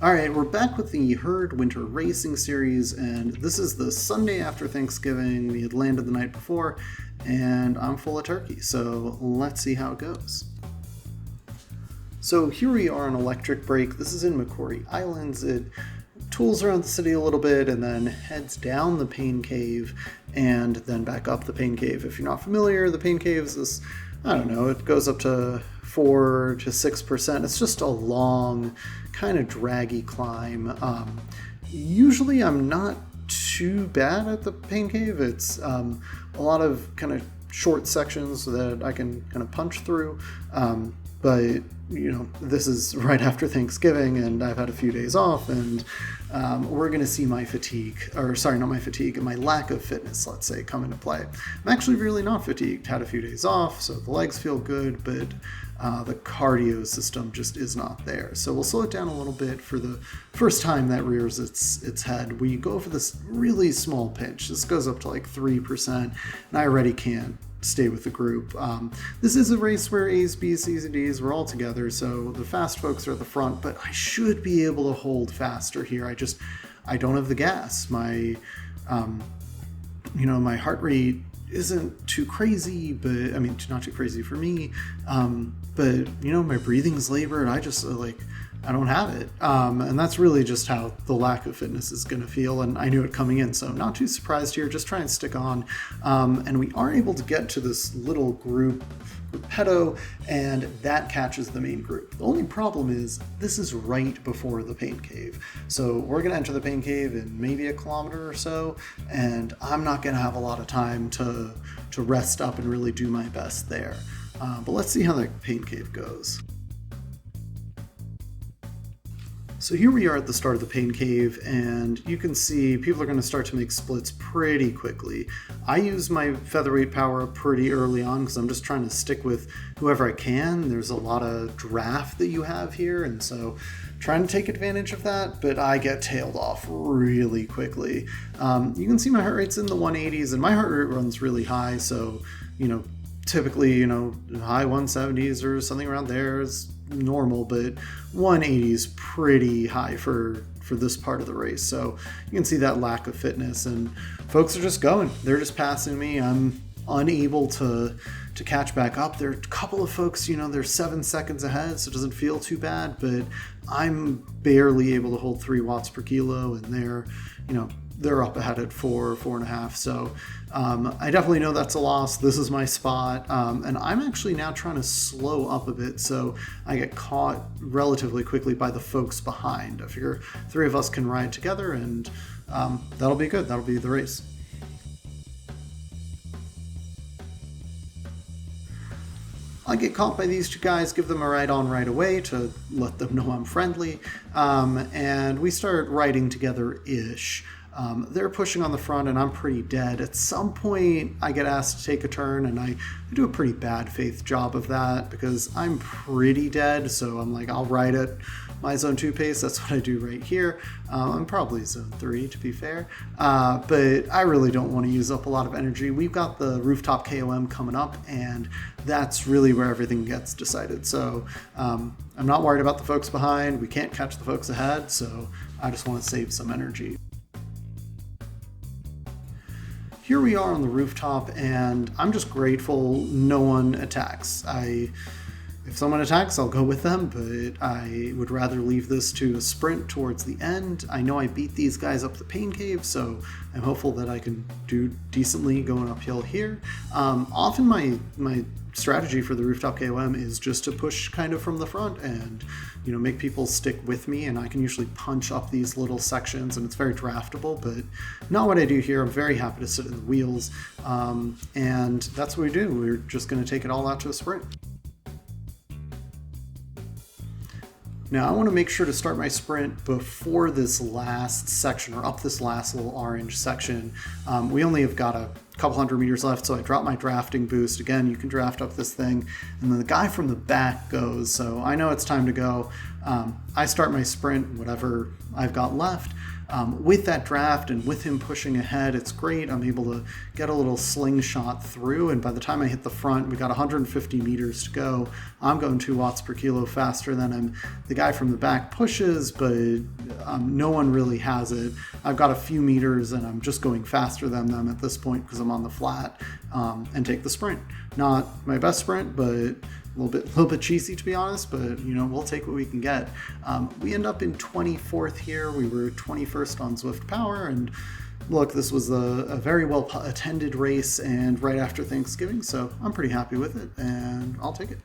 Alright, we're back with the Herd Winter Racing Series, and this is the Sunday after Thanksgiving. We had landed the night before, and I'm full of turkey, so let's see how it goes. So here we are on Electric Break. This is in Macquarie Islands. It tools around the city a little bit and then heads down the Pain Cave and then back up the Pain Cave. If you're not familiar, the Pain Cave is this, I don't know, it goes up to 4 to 6%. It's just a long, kind of draggy climb. Usually I'm not too bad at the Pain Cave. It's a lot of kind of short sections that I can kind of punch through. But, you know, this is right after Thanksgiving and I've had a few days off, and we're going to see my fatigue, or sorry, not my fatigue, my lack of fitness, let's say, come into play. I'm actually really not fatigued, had a few days off, so the legs feel good, but the cardio system just is not there. So we'll slow it down a little bit for the first time that rears its head. We go for this really small pinch. This goes up to like 3%, and I already can't stay with the group. This is a race where A's, B's, C's, and D's, we're all together, so the fast folks are at the front, but I should be able to hold faster here. I don't have the gas. My, my heart rate isn't too crazy, but I mean, not too crazy for me. But my breathing's labored. I don't have it. And that's really just how the lack of fitness is going to feel. And I knew it coming in, so not too surprised here. Just try and stick on. And we are able to get to this little group, pedo, and that catches the main group. The only problem is this is right before the Pain Cave. So we're going to enter the Pain Cave in maybe a kilometer or so, and I'm not going to have a lot of time to rest up and really do my best there. But let's see how the Pain Cave goes. So here we are at the start of the Pain Cave, and you can see people are going to start to make splits pretty quickly. I use my featherweight power up pretty early on because I'm just trying to stick with whoever I can. There's a lot of draft that you have here, and so trying to take advantage of that, but I get tailed off really quickly. You can see my heart rate's in the 180s, and my heart rate runs really high, so, typically, high 170s or something around there is normal, but 180 is pretty high for this part of the race. So you can see that lack of fitness, and folks are just going. They're just passing me. I'm unable to catch back up. There are a couple of folks, they're 7 seconds ahead, so it doesn't feel too bad, but I'm barely able to hold 3 watts per kilo, and they're up ahead at 4.5. So I definitely know that's a loss. This is my spot. And I'm actually now trying to slow up a bit so I get caught relatively quickly by the folks behind. I figure 3 of us can ride together, and that'll be good. That'll be the race. I get caught by these 2 guys, give them a ride on right away to let them know I'm friendly, and we start riding together-ish. They're pushing on the front, and I'm pretty dead. At some point, I get asked to take a turn, and I do a pretty bad faith job of that because I'm pretty dead, so I'm like, I'll ride at my zone 2 pace. That's what I do right here. I'm probably zone 3, to be fair, but I really don't want to use up a lot of energy. We've got the rooftop KOM coming up, and that's really where everything gets decided. So I'm not worried about the folks behind. We can't catch the folks ahead, so I just want to save some energy. Here we are on the rooftop, and I'm just grateful no one attacks. If someone attacks, I'll go with them, but I would rather leave this to a sprint towards the end. I know I beat these guys up the Pain Cave, so I'm hopeful that I can do decently going uphill here. Often my strategy for the rooftop KOM is just to push kind of from the front and make people stick with me, and I can usually punch up these little sections, and it's very draftable, but not what I do here. I'm very happy to sit in the wheels, and that's what we do. We're just going to take it all out to a sprint. Now, I want to make sure to start my sprint before this last section, or up this last little orange section. We only have got a couple hundred meters left, so I drop my drafting boost. Again, you can draft up this thing, and then the guy from the back goes, so I know it's time to go. I start my sprint, whatever I've got left. With that draft and with him pushing ahead, it's great. I'm able to get a little slingshot through, and by the time I hit the front, we got 150 meters to go. I'm going 2 watts per kilo faster than him. The guy from the back pushes, but no one really has it. I've got a few meters, and I'm just going faster than them at this point because I'm on the flat, and take the sprint. Not my best sprint, but a little bit cheesy, to be honest, but we'll take what we can get. We end up in 24th here. We were 21st on Zwift Power, and look, this was a very well attended race and right after Thanksgiving, so I'm pretty happy with it, and I'll take it.